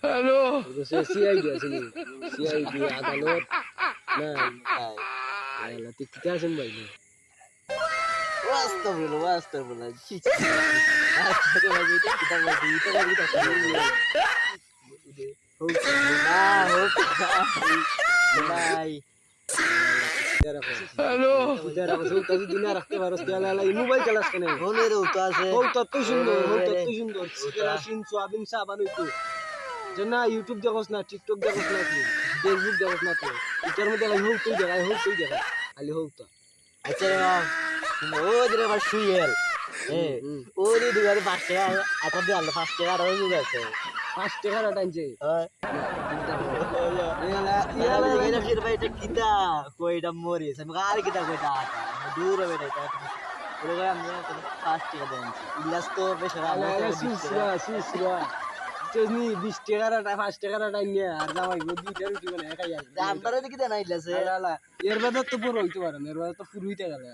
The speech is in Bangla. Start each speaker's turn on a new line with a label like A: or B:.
A: হ্যালো
B: সিআইডি আছে সিআইডি আদালত নাই তুই কিতা আছেন ভাই
C: Astaghfirullah. Astaghfirullah. Kita
A: হ্যালো
B: রাখতে পারো মোবাইল চালাস কেন তত্ত্বই সুন্দর কেরাসিন সোয়াবিন সাবান হইতো যে না ইউটিউব দেখোস না টিকটক দেখোস না তুই ফেসবুক দেখোস না তুই এটার মধ্যে হোক তুই দেখা খালি হোক তো
C: আচ্ছা ওদের আবার শুয়েল ওরে 5 টাকা আপনার দিয়ে আনলো 5 টাকা আর ওই আছে
B: 5 টাকা টানছে
C: এটা কিতা কইটা মরিস আমি আর কিতা কইটা দূর হবে এটা ওরে আমি 5 টাকা দেন ইলাস তো বেশ
B: সুসরা তুমি 20 টাকা 5 টাকা টাইনিয়া আর জামাই দুইটা রুটি বানায় একাই আসবে
C: দামটারে দেখি দেন ইলাসে
B: এর বাদে তো পুরো হইতে পারে এর বাদে তো পুরো হইতে গেল